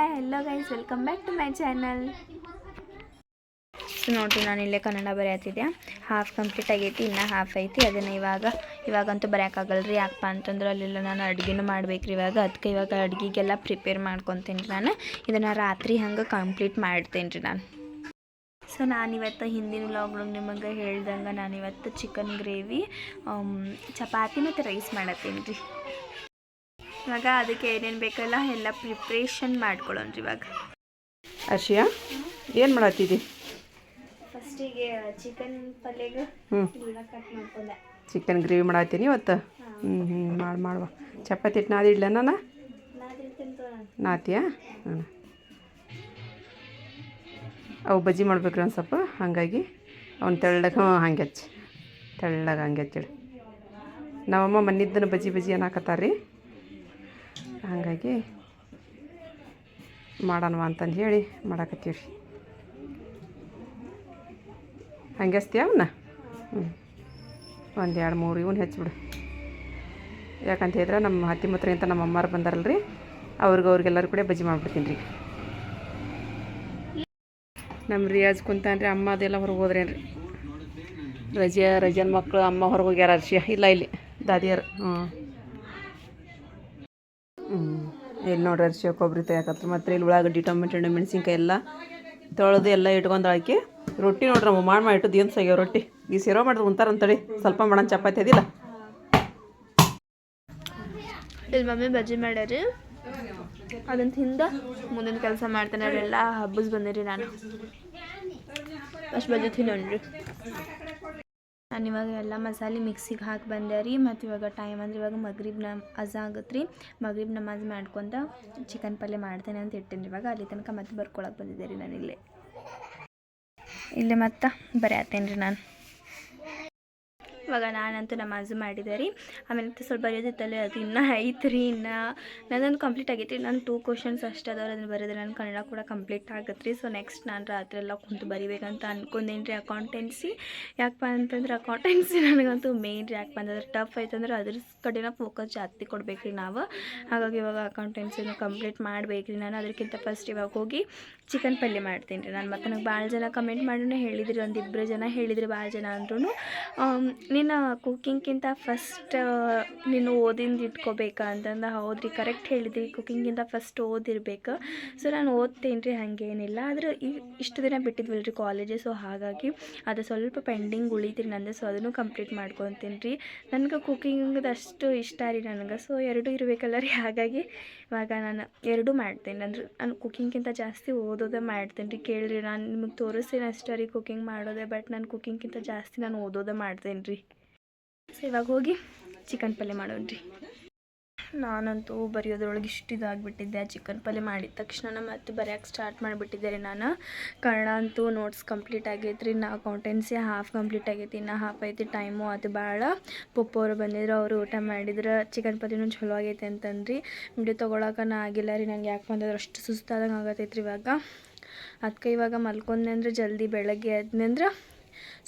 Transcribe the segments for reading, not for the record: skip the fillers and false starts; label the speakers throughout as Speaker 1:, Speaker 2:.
Speaker 1: Hi hello guys, welcome back to my channel. So ನೋಡಿರಿ, ನಾನು ಇಲ್ಲೇ ಕನ್ನಡ ಬರೆಯತ್ತಿದ್ದೆ. ಹಾಫ್ ಕಂಪ್ಲೀಟ್ ಆಗೈತಿ, ಇನ್ನೂ ಹಾಫ್ ಐತಿ. ಅದನ್ನು ಇವಾಗಂತೂ ಬರೆಯೋಕ್ಕಾಗಲ್ಲ ರೀ. ಯಾಕಪ್ಪ ಅಂತಂದ್ರೆ ಅಲ್ಲೆಲ್ಲ ನಾನು ಅಡುಗೆನೂ ಮಾಡ್ಬೇಕ್ರಿ ಅದಕ್ಕೆ ಇವಾಗ ಅಡುಗೆಗೆಲ್ಲ ಪ್ರಿಪೇರ್ ಮಾಡ್ಕೊತೀನಿ ರೀ. ನಾನು ಇದನ್ನು ರಾತ್ರಿ ಹಂಗೆ ಕಂಪ್ಲೀಟ್ ಮಾಡ್ತೇನೆ ರೀ ನಾನು. ಸೊ ನಾನಿವತ್ತು ಹಿಂದಿನ ವ್ಲಾಗ್ನಾಗ ನಿಮಗೆ ಹೇಳ್ದಂಗೆ ನಾನಿವತ್ತು ಚಿಕನ್ ಗ್ರೇವಿ, ಚಪಾತಿ ಮತ್ತು ರೈಸ್ ಮಾಡತ್ತೀನಿ ರೀ. ಇವಾಗ ಅದಕ್ಕೆ ಏನೇನು ಬೇಕಲ್ಲ ಎಲ್ಲ ಪ್ರಿಪ್ರೇಷನ್ ಮಾಡ್ಕೊಳ್ಳೋಣ ರೀ. ಇವಾಗ
Speaker 2: ಅರ್ಷಿಯಾ ಏನು ಮಾಡತ್ತಿದ್ದಿ?
Speaker 1: ಫಸ್ಟಿಗೆ ಚಿಕನ್ ಪಲ್ಯಗೆ ಎಲ್ಲ ಕಟ್ ಮಾಡ್ಕೊಂಡೆ.
Speaker 2: ಚಿಕನ್ ಗ್ರೇವಿ ಮಾಡತ್ತೀನಿ ಇವತ್ತು. ಮಾಡುವ. ಚಪಾತಿ ಹಿಟ್ಟು ನಾದಿಡ್ಲ ನಾನು? ನಾತಿಯಾ? ಅವು ಬಜ್ಜಿ ಮಾಡ್ಬೇಕ್ರಿ ಒಂದು ಸ್ವಲ್ಪ. ಹಾಗಾಗಿ ಅವ್ನು ತೆಳ್ಳಗೆ ಹಂಗೆ ಹಚ್ಚಿ ತೆಳ್ಳಗೆ ಹಂಗೆ ಹಚ್ಚಿಡು. ನಮ್ಮಮ್ಮ ಮನಿದ್ದನ್ನು ಬಜ್ಜಿ ಅನ್ನಕತ್ತಾರ ರೀ. ಹಾಗಾಗಿ ಮಾಡೋಣವ ಅಂತಂದು ಹೇಳಿ ಮಾಡಾಕತ್ತೀವಿ ರೀ. ಹಂಗೆ ಹಚ್ತೀಯ ಅವನ್ನ? ಒಂದು 2-3 ಇವನ್ನ ಹೆಚ್ಚಿಬಿಡು. ಯಾಕಂತ ಹೇಳಿದ್ರೆ ನಮ್ಮ ಹತ್ತಿ ಮುತ್ರಿಗಿಂತ ನಮ್ಮ ಅಮ್ಮಾರು ಬಂದಾರಲ್ಲ ರೀ, ಅವ್ರಿಗೆಲ್ಲರೂ ಕೂಡ ಬಜ್ಜಿ ಮಾಡಿಬಿಡ್ತೀನಿ ರೀ. ನಮ್ಮ ರಿಯಾಜ್ ಕುಂತಾನ್ರಿ. ಅಮ್ಮ ಅದೆಲ್ಲ ಹೊರಗೆ ಹೋದ್ರೇನು ರೀ. ರಜನ ಮಕ್ಕಳು ಅಮ್ಮ ಹೊರಗೆ ಹೋಗ್ಯಾರ. ಅರ್ಷಿಯ ಇಲ್ಲ, ಇಲ್ಲಿ ದಾದಿಯರು. ಇಲ್ಲಿ ನೋಡ್ರಿ, ಅರ್ಷಿಯ ಕೊಬ್ಬರಿ ತೆಗಿಯಾಕತ್ರು. ಮತ್ತು ಇಲ್ಲಿ ಉಳ್ಳಾಗಡ್ಡಿ, ಟೊಮೆಟೊ ಹಣ್ಣು, ಮೆಣಸಿನ್ಕಾಯಿ ಎಲ್ಲ ತೊಳೆದು ಎಲ್ಲ ಇಟ್ಕೊಂಡು ಹಾಕಿ ರೊಟ್ಟಿ ನೋಡ್ರಿ ನಮ್ಮ ಮಾಡಿ ಇಟ್ಟು ಏನು ಸಾಗ್ಯಾವ ರೊಟ್ಟಿ. ಈ ಸಿರೋ ಮಾಡಿದ್ರೆ ಉಂತಾರಂತೇಳಿ ಸ್ವಲ್ಪ ಮಾಡೋಣ. ಚಪಾತಿ ಅದಿಲ್ಲ,
Speaker 1: ಇಲ್ಲಿ ಮಮ್ಮಿ ಬಜ್ಜಿ ಮಾಡ್ಯಾರಿ. ಅದಂತ ಹಿಂದೆ ಮುಂದಿನ ಕೆಲಸ ಮಾಡ್ತಾನೆ. ಅವರೆಲ್ಲ ಹಬ್ಬಸ್ ಬಂದಿರಿ. ನಾನು ಅಷ್ಟು ಬಜ್ಜಿ ತಿನ್ನೋಣ್ರಿ. ನಾನು ಇವಾಗ ಎಲ್ಲ ಮಸಾಲೆ ಮಿಕ್ಸಿಗೆ ಹಾಕಿ ಬಂದೆ ರೀ. ಮತ್ತು ಇವಾಗ ಟೈಮ್ ಅಂದ್ರೆ ಇವಾಗ ಮಗ್ರಿಬ್ ಅಜಾ ಆಗತ್ತೆ ರೀ. ಮಗ್ರಿಬ್ ನಮಾಜ್ ಮಾಡ್ಕೊತ ಚಿಕನ್ ಪಲ್ಯ ಮಾಡ್ತೇನೆ ಅಂತ ಇಟ್ಟೇನೆ ರೀ. ಇವಾಗ ಅಲ್ಲಿ ತನಕ ಮತ್ತೆ ಬರ್ಕೊಳಕ್ಕೆ ಬಂದಿದ್ದೆ ರೀ. ನಾನು ಇಲ್ಲೇ ಮತ್ತೆ ಬರೆಯತ್ತೇನೆ ರೀ ನಾನು. ಇವಾಗ ನಾನಂತೂ ನಮಾಜು ಮಾಡಿದೆ ರೀ. ಆಮೇಲೆ ಸ್ವಲ್ಪ ಬರೆಯೋದಿತ್ತಲ್ಲ, ಅದು ಇನ್ನೂ ಐತೆ ರೀ. ನನ್ನೊಂದು ಕಂಪ್ಲೀಟ್ ಆಗೈತಿ. ನಾನು 2 ಕ್ವಶನ್ಸ್ ಅಷ್ಟು ಅದಾವ್ರಿ. ಅದನ್ನು ಬರೆದ್ರೆ ನಾನು ಕನ್ನಡ ಕೂಡ ಕಂಪ್ಲೀಟ್ ಆಗತ್ತೆ ರೀ. ಸೊ ನೆಕ್ಸ್ಟ್ ನಾನು ರಾತ್ರಿ ಎಲ್ಲ ಕುಂತು ಬರಿಬೇಕಂತ ಅಂದ್ಕೊಂಡೇನಿ ರೀ. ಅಕೌಂಟೆನ್ಸಿ ಯಾಕಪ್ಪ ಅಂತಂದ್ರೆ ಅಕೌಂಟೆನ್ಸಿ ನನಗಂತೂ ಮೇನ್ ರೀ. ಯಾಕಪ್ಪ ಅಂತಂದ್ರೆ ಟಫ್ ಐತಂದ್ರೆ ಅದ್ರ ಕಡೆನ ಫೋಕಸ್ ಜಾಸ್ತಿ ಕೊಡ್ಬೇಕು ರೀ ನಾವು. ಹಾಗಾಗಿ ಇವಾಗ ಅಕೌಂಟೆನ್ಸಿನೂ ಕಂಪ್ಲೀಟ್ ಮಾಡ್ಬೇಕು ರೀ ನಾನು. ಅದಕ್ಕಿಂತ ಫಸ್ಟ್ ಇವಾಗ ಹೋಗಿ ಚಿಕನ್ ಪಲ್ಯ ಮಾಡ್ತೀನಿ ರೀ ನಾನು. ಮತ್ತು ನನಗೆ ಭಾಳ ಜನ ಕಮೆಂಟ್ ಮಾಡೋಣ ಹೇಳಿದ್ರಿ, 1-2 ಜನ ಹೇಳಿದ್ರಿ. ಭಾಳ ಜನ ಅಂದ್ರೂ ನೀನು ಕುಕ್ಕಿಂಗ್ಗಿಂತ ಫಸ್ಟ್ ನೀನು ಓದಿಂದು ಇಟ್ಕೋಬೇಕಾ ಅಂತಂದು. ಹೌದ್ರಿ, ಕರೆಕ್ಟ್ ಹೇಳಿದ್ರಿ. ಕುಕ್ಕಿಂಗಿಂತ ಫಸ್ಟ್ ಓದಿರ್ಬೇಕು. ಸೊ ನಾನು ಓದ್ತೇನೆ ರೀ, ಹಾಗೇನಿಲ್ಲ. ಆದ್ರೆ ಇಷ್ಟು ದಿನ ಬಿಟ್ಟಿದ್ವಲ್ಲ ರೀ ಕಾಲೇಜ್. ಸೊ ಹಾಗಾಗಿ ಅದು ಸ್ವಲ್ಪ ಪೆಂಡಿಂಗ್ ಉಳಿತೀರಿ ನಂದು. ಸೊ ಅದನ್ನು ಕಂಪ್ಲೀಟ್ ಮಾಡ್ಕೊತೀನಿ ರೀ. ನನಗೆ ಕುಕ್ಕಿಂಗ್ದು ಅಷ್ಟು ಇಷ್ಟ ರೀ ನನಗೆ. ಸೊ 2 ಇರಬೇಕಲ್ಲ ರೀ. ಹಾಗಾಗಿ ಇವಾಗ ನಾನು 2 ಮಾಡ್ತೇನೆ. ಅಂದ್ರೆ ನಾನು ಕುಕ್ಕಿಂಗ್ಗಿಂತ ಜಾಸ್ತಿ ಓದೋದೇ ಮಾಡ್ತೇನೆ ರೀ. ಕೇಳಿರಿ, ನಾನು ನಿಮಗೆ ತೋರಿಸ್ತೀನಿ ಅಷ್ಟೇ ರೀ ಕುಕ್ಕಿಂಗ್ ಮಾಡೋದೇ. ಬಟ್ ನಾನು ಕುಕ್ಕಿಂಗ್ಗಿಂತ ಜಾಸ್ತಿ ನಾನು ಓದೋದೇ ಮಾಡ್ತೇನೆ ರೀ. ಸೊ ಇವಾಗ ಹೋಗಿ ಚಿಕನ್ ಪಲ್ಯ ಮಾಡೋಣ ರೀ. ನಾನಂತೂ ಬರೆಯೋದ್ರೊಳಗೆ ಇಷ್ಟು ಇದಾಗಿಬಿಟ್ಟಿದ್ದೆ. ಚಿಕನ್ ಪಲ್ಯ ಮಾಡಿದ ತಕ್ಷಣ ಮತ್ತೆ ಬರೆಯೋಕ್ಕೆ ಸ್ಟಾರ್ಟ್ ಮಾಡಿಬಿಟ್ಟಿದ್ದೆ ರೀ ನಾನು. ಕನ್ನಡ ಅಂತೂ ನೋಟ್ಸ್ ಕಂಪ್ಲೀಟ್ ಆಗೈತೆ ರೀ. ಅಕೌಂಟೆನ್ಸಿ ಹಾಫ್ ಕಂಪ್ಲೀಟ್ ಆಗೈತಿ, ಇನ್ನು ಹಾಫ್ ಐತಿ. ಟೈಮು ಅದು ಭಾಳ. ಪಪ್ಪವರು ಬಂದಿದ್ರು, ಅವರು ಊಟ ಮಾಡಿದ್ರೆ ಚಿಕನ್ ಪಲ್ಯನೂ ಚಲೋ ಆಗೈತೆ ಅಂತಂದ್ರಿ. ವಿಡಿಯೋ ತೊಗೊಳಕನ ಆಗಿಲ್ಲ ರೀ ನನಗೆ. ಯಾಕೆ ಬಂದ್ರೆ ಅಷ್ಟು ಸುಸ್ತಾದಂಗೆ ಆಗತೈತೆ ರೀ ಇವಾಗ. ಅದಕ್ಕೆ ಇವಾಗ ಮಲ್ಕೊಂಡೆ ಅಂದರೆ ಜಲ್ದಿ ಬೆಳಗ್ಗೆ ಎದ್ನಂದ್ರೆ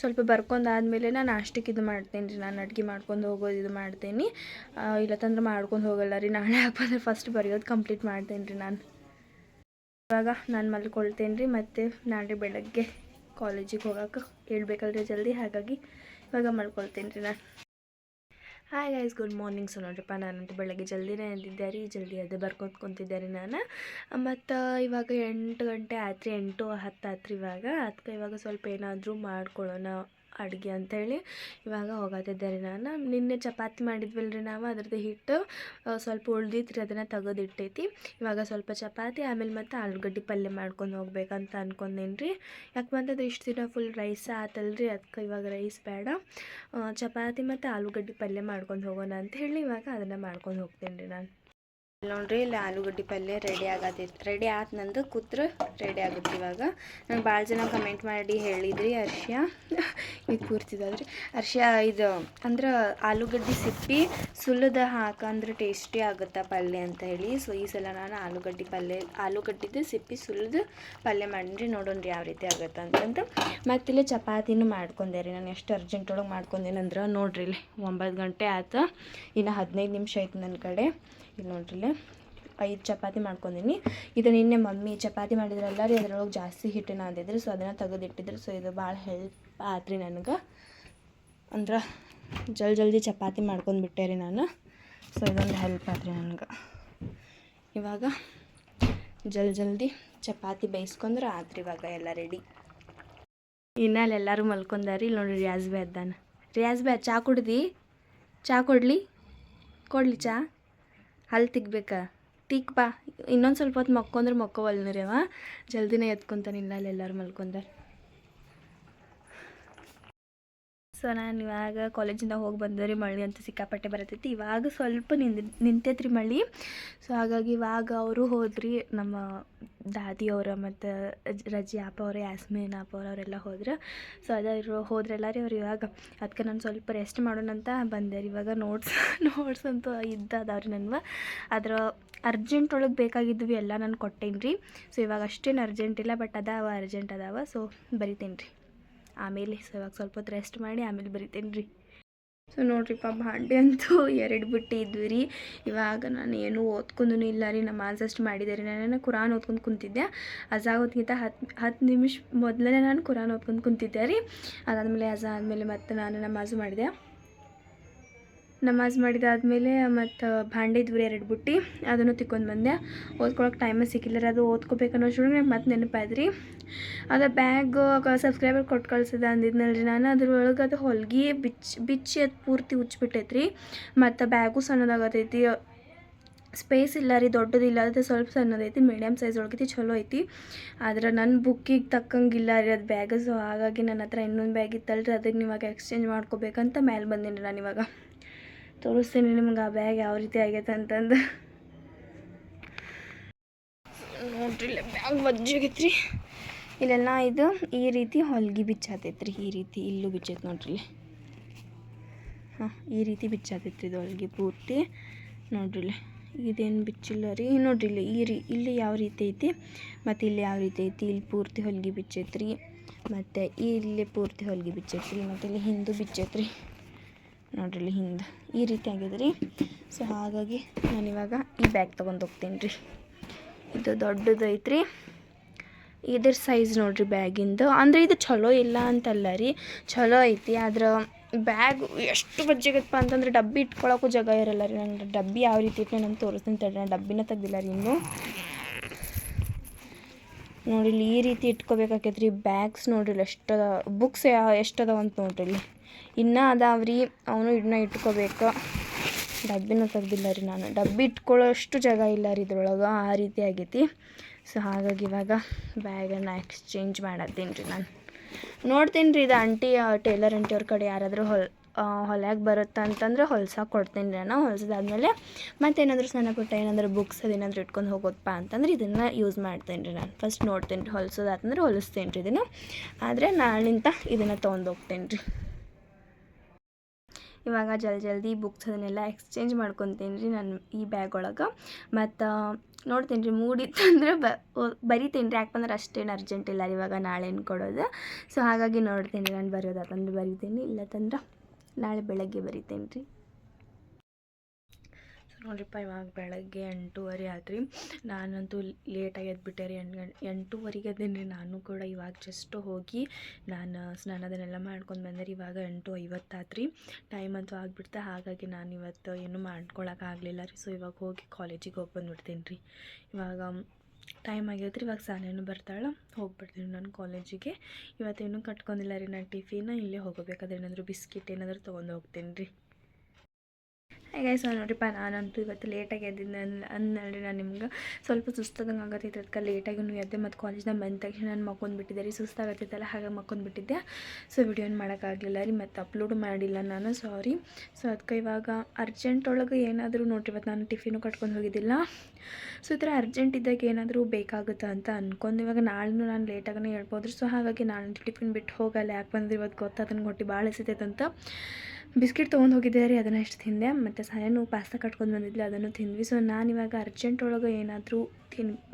Speaker 1: ಸ್ವಲ್ಪ ಬರ್ಕೊಂಡಾದ್ಮೇಲೆ ನಾನು ನಾಷ್ಟಕ್ಕೆ ಇದು ಮಾಡ್ತೇನೆ ರೀ. ನಾನು ಅಡುಗೆ ಮಾಡ್ಕೊಂಡು ಹೋಗೋದು ಇದು ಮಾಡ್ತೇನೆ. ಇಲ್ಲತ್ತಂದ್ರೆ ಮಾಡ್ಕೊಂಡು ಹೋಗಲ್ಲ ರೀ. ನಾಳೆ ಹಾಕಂದ್ರೆ ಫಸ್ಟ್ ಬರೆಯೋದು ಕಂಪ್ಲೀಟ್ ಮಾಡ್ತೇನೆ ರೀ ನಾನು. ಇವಾಗ ನಾನು ಮಲ್ಕೊಳ್ತೇನೆ ರೀ. ಮತ್ತು ನಾಳೆ ಬೆಳಗ್ಗೆ ಕಾಲೇಜಿಗೆ ಹೋಗೋಕೆ ಹೇಳ್ಬೇಕಲ್ರಿ ಜಲ್ದಿ. ಹಾಗಾಗಿ ಇವಾಗ ಮಲ್ಕೊಳ್ತೇನೆ ರೀ ನಾನು. Hi guys, good morning. So ನೋಡ್ರಿಪ್ಪ, ನಾನಂತೂ ಬೆಳಗ್ಗೆ ಜಲ್ದಿನೇ ಎದ್ದಿದ್ದೆ ರೀ. ಜಲ್ದಿ ಅದೇ ಬರ್ಕೊತ್ಕೊತಿದ್ದೆ ರೀ ನಾನು. ಮತ್ತು ಇವಾಗ 8 ಗಂಟೆ ಆಯ್ತು ರೀ. 8-10 ಆಯ್ತು ರೀ ಇವಾಗ. ಅದಕ್ಕೆ ಇವಾಗ ಸ್ವಲ್ಪ ಏನಾದರೂ ಮಾಡ್ಕೊಳ್ಳೋಣ ಅಡುಗೆ ಅಂಥೇಳಿ ಇವಾಗ ಹೋಗತ್ತಿದ್ದೆ ರೀ ನಾನು. ನಿನ್ನೆ ಚಪಾತಿ ಮಾಡಿದ್ವಲ್ಲ ರೀ ನಾವು, ಅದ್ರದ್ದು ಹಿಟ್ಟು ಸ್ವಲ್ಪ ಉಳ್ದಿತ್ತು ರೀ. ಅದನ್ನು ತೆಗೆದಿಟ್ಟೈತಿ. ಇವಾಗ ಸ್ವಲ್ಪ ಚಪಾತಿ, ಆಮೇಲೆ ಮತ್ತು ಆಲೂಗಡ್ಡೆ ಪಲ್ಯ ಮಾಡ್ಕೊಂಡು ಹೋಗ್ಬೇಕಂತ ಅಂದ್ಕೊಂಡೇನಿ ರೀ. ಯಾಕಂತಂದ್ರೆ ಇಷ್ಟು ದಿನ ಫುಲ್ ರೈಸ್ ಆತಲ್ಲ ರೀ. ಅದಕ್ಕೆ ಇವಾಗ ರೈಸ್ ಬೇಡ, ಚಪಾತಿ ಮತ್ತು ಆಲೂಗಡ್ಡೆ ಪಲ್ಯ ಮಾಡ್ಕೊಂಡು ಹೋಗೋಣ ಅಂತ ಹೇಳಿ ಇವಾಗ ಅದನ್ನು ಮಾಡ್ಕೊಂಡು ಹೋಗ್ತೇನೆ ರೀ ನಾನು. ನೋಡ್ರಿ, ಇಲ್ಲಿ ಆಲೂಗಡ್ಡೆ ಪಲ್ಯ ರೆಡಿ ಆಗತೈತಿ. ರೆಡಿ ಆತು, ನಂದು ಕೂತ್ರೆ ರೆಡಿ ಆಗುತ್ತೆ ಇವಾಗ. ನಂಗೆ ಭಾಳ ಜನ ಕಮೆಂಟ್ ಮಾಡಿ ಹೇಳಿದ್ರಿ, ಹರ್ಷ ಈಗ ಕೂರ್ತಿದ್ರಿ. ಹರ್ಷ ಇದು ಅಂದ್ರೆ ಆಲೂಗಡ್ಡೆ ಸಿಪ್ಪಿ ಸುಲಿದ ಹಾಕಂದ್ರೆ ಟೇಸ್ಟಿ ಆಗುತ್ತೆ ಪಲ್ಯ ಅಂತ ಹೇಳಿ. ಸೊ ಈ ಸಲ ನಾನು ಆಲೂಗಡ್ಡೆದು ಸಿಪ್ಪಿ ಸುಲಿದು ಪಲ್ಯ ಮಾಡೀನಿ. ನೋಡೋಣ ಯಾವ ರೀತಿ ಆಗುತ್ತೆ ಅಂತಂದು. ಮತ್ತು ಇಲ್ಲಿ ಚಪಾತಿನೂ ಮಾಡ್ಕೊಂಡೆ ರೀ ನಾನು. ಎಷ್ಟು ಅರ್ಜೆಂಟ್ ಒಳಗೆ ಮಾಡ್ಕೊಂಡೇನಂದ್ರೆ ನೋಡ್ರಿ, ಇಲ್ಲಿ 9 ಗಂಟೆ ಆಯ್ತು. ಇನ್ನು 15 ನಿಮಿಷ ಆಯ್ತು ನನ್ನ ಕಡೆ. ಇಲ್ಲಿ ನೋಡ್ರಿ, 5 ಚಪಾತಿ ಮಾಡ್ಕೊಂಡಿನಿ. ಇದು ನಿನ್ನೆ ಮಮ್ಮಿ ಚಪಾತಿ ಮಾಡಿದ್ರಲ್ಲ ರೀ, ಅದ್ರೊಳಗೆ ಜಾಸ್ತಿ ಹಿಟ್ಟನ್ನ ಅಂದಿದ್ರು. ಸೊ ಅದನ್ನು ತೆಗೆದಿಟ್ಟಿದ್ರು. ಸೊ ಇದು ಭಾಳ ಹೆಲ್ಪ್ ಆತ್ರಿ ನನಗೆ. ಅಂದ್ರೆ ಜಲ್ದಿ ಚಪಾತಿ ಮಾಡ್ಕೊಂಡ್ಬಿಟ್ಟೆ ರೀ ನಾನು. ಸೊ ಇದೊಂದು ಹೆಲ್ಪ್ ಆತ್ರಿ ನನಗೆ. ಇವಾಗ ಜಲ್ದಿ ಚಪಾತಿ ಬೇಯಿಸ್ಕೊಂಡ್ರೆ ಆತ್ರಿ. ಇವಾಗ ಎಲ್ಲ ರೆಡಿ. ಇನ್ನಲ್ಲಿ ಎಲ್ಲರೂ ಮಲ್ಕೊಂಡಾರಿ. ಇಲ್ಲಿ ನೋಡಿ ರಿಯಾಜ್ ಬೇ ಅದ್ದಾನ. ರಿಯಾಜ್ ಬೇ ಚಾ ಕುಡ್ದು ಚಾ ಕೊಡಲಿ ಚಾ ಹಲ್ ತಿಗ್ಬೇಕಾ ಬಾ. ಇನ್ನೊಂದು ಸ್ವಲ್ಪ ಹೊತ್ತು ಮಕ್ಕೊಂದ್ರೆ ಮಕ್ಕೋವಲ್ನರಿ ಅವ. ಜಲ್ದಿನೇ ಎತ್ಕೊತಾನೆ. ಇಲ್ಲ ಅಲ್ಲಿ ಎಲ್ಲರೂ ಮಲ್ಕೊಂಡಾರೆ. ಸೊ ನಾನು ಇವಾಗ ಕಾಲೇಜಿಂದ ಹೋಗಿ ಬಂದರಿ. ಮಳೆ ಅಂತೂ ಸಿಕ್ಕಾಪಟ್ಟೆ ಬರತೈತಿ. ಇವಾಗ ಸ್ವಲ್ಪ ನಿಂತೈತ್ರಿ ಮಳೆ. ಸೊ ಹಾಗಾಗಿ ಇವಾಗ ಅವರು ಹೋದ್ರಿ, ನಮ್ಮ ದಾದಿಯವರ ಮತ್ತು ರಜಿ ಅಪ್ಪ ಅವರು, ಯಾಸ್ಮಿನ್ ಅಪ್ಪ ಅವರೆಲ್ಲ ಹೋದ್ರೆ. ಸೊ ಅದ್ರ ಹೋದ್ರೆಲ್ಲ ರೀ ಅವ್ರು. ಇವಾಗ ಅದಕ್ಕೆ ನಾನು ಸ್ವಲ್ಪ ರೆಸ್ಟ್ ಮಾಡೋಣ ಅಂತ ಬಂದೆ ರೀ. ಇವಾಗ ನೋಟ್ಸ್ ಅಂತೂ ಇದ್ದದವ್ರಿ ನನಗೆ. ಅದ್ರ ಅರ್ಜೆಂಟ್ ಒಳಗೆ ಬೇಕಾಗಿದ್ವಿ ಎಲ್ಲ ನಾನು ಕೊಟ್ಟೇನಿ ರೀ. ಸೊ ಇವಾಗ ಅಷ್ಟೇನು ಅರ್ಜೆಂಟ್ ಇಲ್ಲ, ಬಟ್ ಅರ್ಜೆಂಟ್ ಅದಾವ. ಸೊ ಬರಿತೇನೆ ರೀ ಆಮೇಲೆ. ಸೊ ಇವಾಗ ಸ್ವಲ್ಪ ಹೊತ್ತು ರೆಸ್ಟ್ ಮಾಡಿ ಆಮೇಲೆ ಬರಿತೇನೆ ರೀ. ಸೊ ನೋಡ್ರಿಪ್ಪ, ಭಾಂಡೆ ಅಂತೂ 2 ಬುಟ್ಟಿ ಇದ್ವಿ ರೀ. ಇವಾಗ ನಾನು ಏನೂ ಓದ್ಕೊಂಡೂ ಇಲ್ಲ ರೀ. ನಮಾಜ್ ಅಷ್ಟು ಮಾಡಿದೆ ರೀ. ನಾನು ಕುರಾನ್ ಓದ್ಕೊಂಡು ಕುಂತಿದ್ದೆ. ಅಜಾಗೋದ್ಕಿಂತ 10 ನಿಮಿಷ ಮೊದಲೇ ನಾನು ಕುರಾನ್ ಓದ್ಕೊಂಡು ಕುಂತಿದ್ದೆ ರೀ. ಅದಾದಮೇಲೆ ಆದಮೇಲೆ ಮತ್ತೆ ನಾನು ನಮಾಜ್ ಮಾಡಿದಾದ್ಮೇಲೆ ಮತ್ತು ಭಾಂಡೆ ಇದ್ವಿ 2 ಬುಟ್ಟಿ, ಅದನ್ನು ತಿಕ್ಕೊಂಡು ಬಂದೆ. ಓದ್ಕೊಳಕ್ಕೆ ಟೈಮೇ ಸಿಕ್ಕಿಲ್ಲ ರೀ. ಅದು ಓದ್ಕೋಬೇಕನ್ನೋ ನಂಗೆ ಮತ್ತೆ ನೆನಪಾಯ್ತು ರೀ. ಅದು ಬ್ಯಾಗ್ ಸಬ್ಸ್ಕ್ರೈಬರ್ ಕೊಟ್ಟು ಕಳ್ಸಿದೆ ಅಂದಿದ್ನಲ್ಲ ರೀ ನಾನು. ಅದ್ರೊಳಗೆ ಅದು ಹೊಲ್ಗೆ ಬಿಚ್ಚಿ ಅದು ಪೂರ್ತಿ ಉಚ್ಚಿಬಿಟ್ಟೈತೆ ರೀ. ಮತ್ತು ಬ್ಯಾಗು ಸಣ್ಣದಾಗತೈತಿ. ಸ್ಪೇಸ್ ಇಲ್ಲ ರೀ, ದೊಡ್ಡದಿಲ್ಲ. ಅದು ಸ್ವಲ್ಪ ಸಣ್ಣದೈತಿ, ಮೀಡಿಯಮ್ ಸೈಜ್ ಒಳಗೈತಿ. ಚಲೋ ಐತಿ. ಆದ್ರೆ ನನ್ನ ಬುಕ್ಕಿಗೆ ತಕ್ಕಂಗಿಲ್ಲ ರೀ ಅದು ಬ್ಯಾಗ್. ಸೊ ಹಾಗಾಗಿ ನನ್ನ ಹತ್ರ ಇನ್ನೊಂದು ಬ್ಯಾಗ್ ಇತ್ತಲ್ಲ ರೀ, ಅದಕ್ಕೆ ಇವಾಗ ಎಕ್ಸ್ಚೇಂಜ್ ಮಾಡ್ಕೋಬೇಕಂತ ಮೇಲೆ ಬಂದೀನಿ ರೀ ನಾನು. ಇವಾಗ ತೋರಿಸ್ತೀನಿ ನಿಮ್ಗೆ ಆ ಬ್ಯಾಗ್ ಯಾವ ರೀತಿ ಆಗೈತೆ ಅಂತಂದು. ನೋಡ್ರಿ ಇಲ್ಲ ಬ್ಯಾಗ್ ವಜ್ಜಾಗೈತೆ ರೀ. ಇಲ್ಲೆಲ್ಲ ಇದು ಈ ರೀತಿ ಹೊಲ್ಗೆ ಬಿಚ್ಚಾತೈತೆ ರೀ. ಈ ರೀತಿ ಇಲ್ಲೂ ಬಿಚ್ಚೈತೆ ನೋಡ್ರಿ. ಹಾಂ, ಈ ರೀತಿ ಬಿಚ್ಚಾತೈತೆ ರೀ ಇದು ಹೊಲ್ಗೆ ಪೂರ್ತಿ. ನೋಡ್ರಿ ಇದೇನು ಬಿಚ್ಚಿಲ್ಲ ರೀ. ನೋಡ್ರಿ ಇಲ್ಲಿ ಯಾವ ರೀತಿ ಐತಿ ಮತ್ತು ಇಲ್ಲಿ ಯಾವ ರೀತಿ ಐತಿ. ಇಲ್ಲಿ ಪೂರ್ತಿ ಹೊಲ್ಗೆ ಬಿಚ್ಚೈತೆ ರೀ. ಮತ್ತು ಇಲ್ಲಿ ಪೂರ್ತಿ ಹೊಲ್ಗೆ ಬಿಚ್ಚೈತೆ ರೀ. ಮತ್ತು ಇಲ್ಲಿ ಹಿಂದೂ ಬಿಚ್ಚೈತೆ ರೀ. ನೋಡ್ರಿ ಹಿಂದೆ ಈ ರೀತಿ ಆಗಿದೆ ರೀ. ಸೊ ಹಾಗಾಗಿ ನಾನಿವಾಗ ಈ ಬ್ಯಾಗ್ ತೊಗೊಂಡು ಹೋಗ್ತೀನಿ ರೀ. ಇದು ದೊಡ್ಡದು ಐತ್ರಿ. ಇದ್ರ ಸೈಜ್ ನೋಡ್ರಿ ಬ್ಯಾಗಿಂದು. ಅಂದರೆ ಇದು ಚಲೋ ಇಲ್ಲ ಅಂತಲ್ಲ ರೀ, ಚಲೋ ಐತಿ. ಆದ್ರೆ ಬ್ಯಾಗ್ ಎಷ್ಟು ಬಜ್ಜಾಗತ್ತಪ್ಪ ಅಂತಂದ್ರೆ ಡಬ್ಬಿ ಇಟ್ಕೊಳಕ್ಕೂ ಜಾಗ ಇರಲ್ಲ ರೀ. ನಂಗೆ ಡಬ್ಬಿ ಯಾವ ರೀತಿ ಐತೆ ನಾನು ತೋರಿಸ್ತೀನಿ ತಡ್ರಿ. ನಾನು ಡಬ್ಬಿನ ತೆಗ್ದಿಲ್ಲ ರೀ ಇನ್ನು. ನೋಡಿರಿ ಈ ರೀತಿ ಇಟ್ಕೋಬೇಕಾಕೈತೆ ರೀ. ಬ್ಯಾಗ್ಸ್ ನೋಡ್ರಿ ಎಷ್ಟದ, ಬುಕ್ಸ್ ಎಷ್ಟದಾವ ಅಂತ ನೋಡ್ರಿ. ಇನ್ನೂ ಅದಾವ್ರಿ, ಅವನು ಇನ್ನೂ ಇಟ್ಕೋಬೇಕು. ಡಬ್ಬಿನೂ ತೆಗ್ದಿಲ್ಲ ರೀ ನಾನು. ಡಬ್ಬಿ ಇಟ್ಕೊಳ್ಳೋಷ್ಟು ಜಾಗ ಇಲ್ಲ ರೀ ಇದ್ರೊಳಗೆ, ಆ ರೀತಿ ಆಗೈತಿ. ಸೊ ಹಾಗಾಗಿ ಇವಾಗ ಬ್ಯಾಗನ್ನು ಎಕ್ಸ್ಚೇಂಜ್ ಮಾಡತ್ತೀನಿ ರೀ ನಾನು. ನೋಡ್ತೀನಿ ರೀ ಇದು ಟೇಲರ್ ಆಂಟಿ ಅವ್ರ ಕಡೆ ಯಾರಾದರೂ ಹೊಲ್ಯಾಗೆ ಬರುತ್ತೆ ಅಂತಂದ್ರೆ ಹೊಲ್ಸಕ್ಕೆ ಕೊಡ್ತೀನಿ ರೀ ನಾನು. ಹೊಲ್ಸದಾದ್ಮೇಲೆ ಮತ್ತೇನಾದರೂ ಸಣ್ಣ ಪುಟ್ಟ ಏನಾದರೂ ಬುಕ್ಸ್ ಅದೇನಾದರೂ ಇಟ್ಕೊಂಡು ಹೋಗೋದಪ್ಪ ಅಂತಂದ್ರೆ ಇದನ್ನು ಯೂಸ್ ಮಾಡ್ತೀನಿ ರೀ ನಾನು. ಫಸ್ಟ್ ನೋಡ್ತೀನಿ ರೀ, ಹೊಲ್ಸೋದಾತಂದ್ರೆ ಹೊಲಿಸ್ತೀನಿ ರೀ ಇದನ್ನು. ಆದರೆ ನಾಳಿಂದ ಇದನ್ನು ತೊಗೊಂಡು ಹೋಗ್ತೀನಿ ರೀ. ಇವಾಗ ಜಲ್ದಿ ಬುಕ್ಸ್ ಅದನ್ನೆಲ್ಲ ಎಕ್ಸ್ಚೇಂಜ್ ಮಾಡ್ಕೊತೀನಿ ರೀ ನಾನು ಈ ಬ್ಯಾಗ್ ಒಳಗೆ. ಮತ್ತು ನೋಡ್ತೀನಿ ರೀ, ಮೂಡಿತ್ತಂದ್ರೆ ಬರಿತೀನಿ ರೀ. ಯಾಕಂದ್ರೆ ಅಷ್ಟೇನು ಅರ್ಜೆಂಟ್ ಇಲ್ಲ ರೀ ಇವಾಗ ನಾಳೆನು ಕೊಡೋದು. ಸೊ ಹಾಗಾಗಿ ನೋಡ್ತೀನಿ ರೀ, ನಾನು ಬರೆಯೋದಾತಂದ್ರೆ ಬರಿತೀನಿ, ಇಲ್ಲತ್ತಂದ್ರೆ ನಾಳೆ ಬೆಳಗ್ಗೆ ಬರಿತೀನಿ ರೀ. ನೋಡ್ರಿಪ್ಪ, ಇವಾಗ ಬೆಳಗ್ಗೆ 8:30 ಆಯ್ತು ರೀ. ನಾನಂತೂ ಲೇಟಾಗಿ ಎದ್ಬಿಟ್ಟೆ ರೀ. 8:30ಗೆ ಅದೇನು ರೀ ನಾನು ಕೂಡ. ಇವಾಗ ಜಸ್ಟ್ ಹೋಗಿ ನಾನು ಸ್ನಾನದನ್ನೆಲ್ಲ ಮಾಡ್ಕೊಂಡು ಬಂದೆ ರೀ. ಇವಾಗ 8:50 ಆಯ್ತು ರೀ. ಟೈಮ್ ಅಂತೂ ಆಗಿಬಿಡ್ತೆ. ಹಾಗಾಗಿ ನಾನು ಇವತ್ತು ಏನೂ ಮಾಡ್ಕೊಳಕ್ಕಾಗಲಿಲ್ಲ ರೀ. ಸೊ ಇವಾಗ ಹೋಗಿ ಕಾಲೇಜಿಗೆ ಹೋಗಿ ಬಂದುಬಿಡ್ತೀನಿ ರೀ. ಇವಾಗ ಟೈಮ್ ಆಗೈತೆ ರೀ. ಇವಾಗ ಸಾನೇನು ಬರ್ತಾಳೆ, ಹೋಗ್ಬಿಡ್ತೀನಿ ನಾನು ಕಾಲೇಜಿಗೆ. ಇವತ್ತೇನು ಕಟ್ಕೊಂಡಿಲ್ಲ ರೀ ನಾನು ಟಿಫಿನ. ಇಲ್ಲೇ ಹೋಗಬೇಕಾದ್ರೆ ಏನಾದರೂ ಬಿಸ್ಕಿಟ್ ಏನಾದರೂ ತೊಗೊಂಡು ಹೋಗ್ತೀನಿ ರೀ. ಹಾಗೆ ಸೊ ನೋಡಿಪ್ಪ, ನಾನಂತೂ ಇವತ್ತು ಲೇಟಾಗಿ ಎದ್ದಿದ್ದೆ ಅಂದ್ನಲ್ರಿ ನಾನು ನಿಮ್ಗೆ. ಸ್ವಲ್ಪ ಸುಸ್ತಾದಂಗೆ ಆಗತ್ತೈತೆ, ಅದಕ್ಕೆ ಲೇಟಾಗಿ ಎದ್ದೆ. ಮತ್ತು ಕಾಲೇಜ್ನಾಗ ಬಂದ ತಕ್ಷಣ ನಾನು ಮಕ್ಕೊಂಡ್ಬಿಟ್ಟಿದ್ದೆ ರೀ. ಸುಸ್ತಾಗತ್ತೈತಲ್ಲ, ಹಾಗೆ ಮಕ್ಕೊಂಡ್ಬಿಟ್ಟಿದ್ದೆ. ಸೊ ವಿಡಿಯೋನ ಮಾಡೋಕ್ಕಾಗಲಿಲ್ಲ ರೀ, ಮತ್ತು ಅಪ್ಲೋಡ್ ಮಾಡಿಲ್ಲ ನಾನು, ಸಾರಿ. ಸೊ ಅದಕ್ಕೆ ಇವಾಗ ಅರ್ಜೆಂಟ್ ಒಳಗೆ ಏನಾದರೂ ನೋಡ್ರಿ, ಇವತ್ತು ನಾನು ಟಿಫಿನು ಕಟ್ಕೊಂಡು ಹೋಗಿದ್ದಿಲ್ಲ. ಸೊ ಈ ಥರ ಅರ್ಜೆಂಟ್ ಇದ್ದಾಗ ಏನಾದರೂ ಬೇಕಾಗುತ್ತೆ ಅಂತ ಅಂದ್ಕೊಂಡು ಇವಾಗ ನಾಳೆನೂ ನಾನು ಲೇಟಾಗೇ ಹೇಳ್ಬೋದು ರೀ. ಸೊ ಹಾಗಾಗಿ ನಾನು ಟಿಫಿನ್ ಬಿಟ್ಟು ಹೋಗಲ್ಲ. ಯಾಕೆ ಬಂದ್ರೆ ಇವತ್ತು ಗೊತ್ತಾತನ ಹೊಟ್ಟೆ ಭಾಳ ಹಸಿತೈತೆ ಅಂತ. ಬಿಸ್ಕಿಟ್ ತೊಗೊಂಡು ಹೋಗಿದ್ದೆ ರೀ, ಅದನ್ನು ಇಷ್ಟು ತಿಂದೆ. ಮತ್ತು ಸಾಯನು ಪಾಸ್ತಾ ಕಟ್ಕೊಂಡು ಬಂದಿದ್ಲು, ಅದನ್ನು ತಿಂದ್ವಿ. ಸೊ ನಾನಿವಾಗ ಅರ್ಜೆಂಟ್ ಒಳಗೆ ಏನಾದರೂ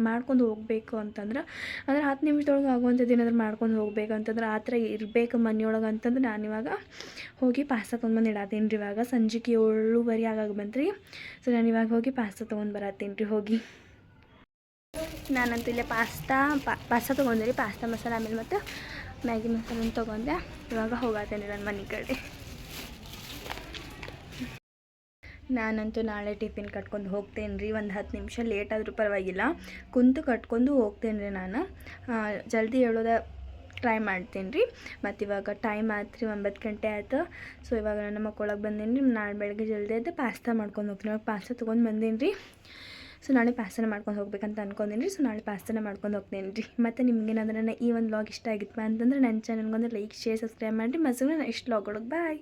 Speaker 1: ಮಾಡ್ಕೊಂಡು ಹೋಗಬೇಕು ಅಂತಂದ್ರೆ, ಅಂದರೆ 10 ನಿಮಿಷದೊಳಗೆ ಆಗುವಂಥದ್ದು ಏನಾದರೂ ಮಾಡ್ಕೊಂಡು ಹೋಗ್ಬೇಕು ಅಂತಂದ್ರೆ ಆ ಥರ ಇರಬೇಕು ಮನೆಯೊಳಗೆ ಅಂತಂದ್ರೆ ನಾನಿವಾಗ ಹೋಗಿ ಪಾಸ್ತಾ ತೊಗೊಂಡ್ಬಂದು ಇಡತ್ತೀನಿ ರೀ. ಇವಾಗ ಸಂಜೆಗೆ 7:30 ಆಗಾಗ ಬಂತು ರೀ. ಸೊ ನಾನು ಇವಾಗ ಹೋಗಿ ಪಾಸ್ತಾ ತೊಗೊಂಡು ಬರತ್ತೀನಿ ರೀ. ಹೋಗಿ ನಾನಂತೂ ಇಲ್ಲೇ ಪಾಸ್ತಾ ತೊಗೊಂಡೆ ರೀ, ಪಾಸ್ತಾ ಮಸಾಲ, ಆಮೇಲೆ ಮತ್ತು ಮ್ಯಾಗಿ ಮಸಾಲ ತೊಗೊಂಡೆ. ಇವಾಗ ಹೋಗತ್ತೇನೆ ನನ್ನ ಮನೆ ಕಡೆ. ನಾನಂತೂ ನಾಳೆ ಟಿಫಿನ್ ಕಟ್ಕೊಂಡು ಹೋಗ್ತೇನೆ ರೀ. ಒಂದು 10 ನಿಮಿಷ ಲೇಟ್ ಆದರೂ ಪರವಾಗಿಲ್ಲ, ಕುಂತು ಕಟ್ಕೊಂಡು ಹೋಗ್ತೇನೆ ರೀ. ನಾನು ಜಲ್ದಿ ಹೇಳೋದ ಟ್ರೈ ಮಾಡ್ತೀನಿ ರೀ. ಮತ್ತು ಇವಾಗ ಟೈಮ್ ಆಯ್ತು ರೀ, 9 ಗಂಟೆ ಆಯ್ತು. ಸೊ ಇವಾಗ ನನ್ನ ಮಕ್ಕಳೊಳಗೆ ಬಂದೀನಿ ರೀ. ನಾಳೆ ಬೆಳಗ್ಗೆ ಜಲ್ದಿ ಎದ್ದು ಪಾಸ್ತಾ ಮಾಡ್ಕೊಂಡು ಹೋಗ್ತೀನಿ. ಇವಾಗ ಪಾಸ್ತಾ ತೊಗೊಂಡು ಬಂದೀನಿ ರೀ. ಸೊ ನಾಳೆ ಪಾಸ್ತಾನ ಮಾಡ್ಕೊಂಡು ಹೋಗ್ಬೇಕಂತ ಅನ್ಕೊಂಡೀನಿ ರೀ. ಸೊ ನಾಳೆ ಪಾಸ್ತಾನ ಮಾಡ್ಕೊಂಡು ಹೋಗ್ತೀನಿ ರೀ. ಮತ್ತು ನಿಮ್ಗೇನಾದ್ರೂ ಈ ಒಂದು ವ್ಲಾಗ್ ಇಷ್ಟ ಆಗಿತ್ತು ಅಂತಂದ್ರೆ ನನ್ನ ಚಾನಲ್ಗೊಂದು ಲೈಕ್, ಶೇರ್, ಸಬ್ಸ್ಕ್ರೈಬ್ ಮಾಡಿ. ಮತ್ತು ನೆಕ್ಸ್ಟ್ ವ್ಲಾಗ್ ಒಳಗೆ ಬಾಯ್.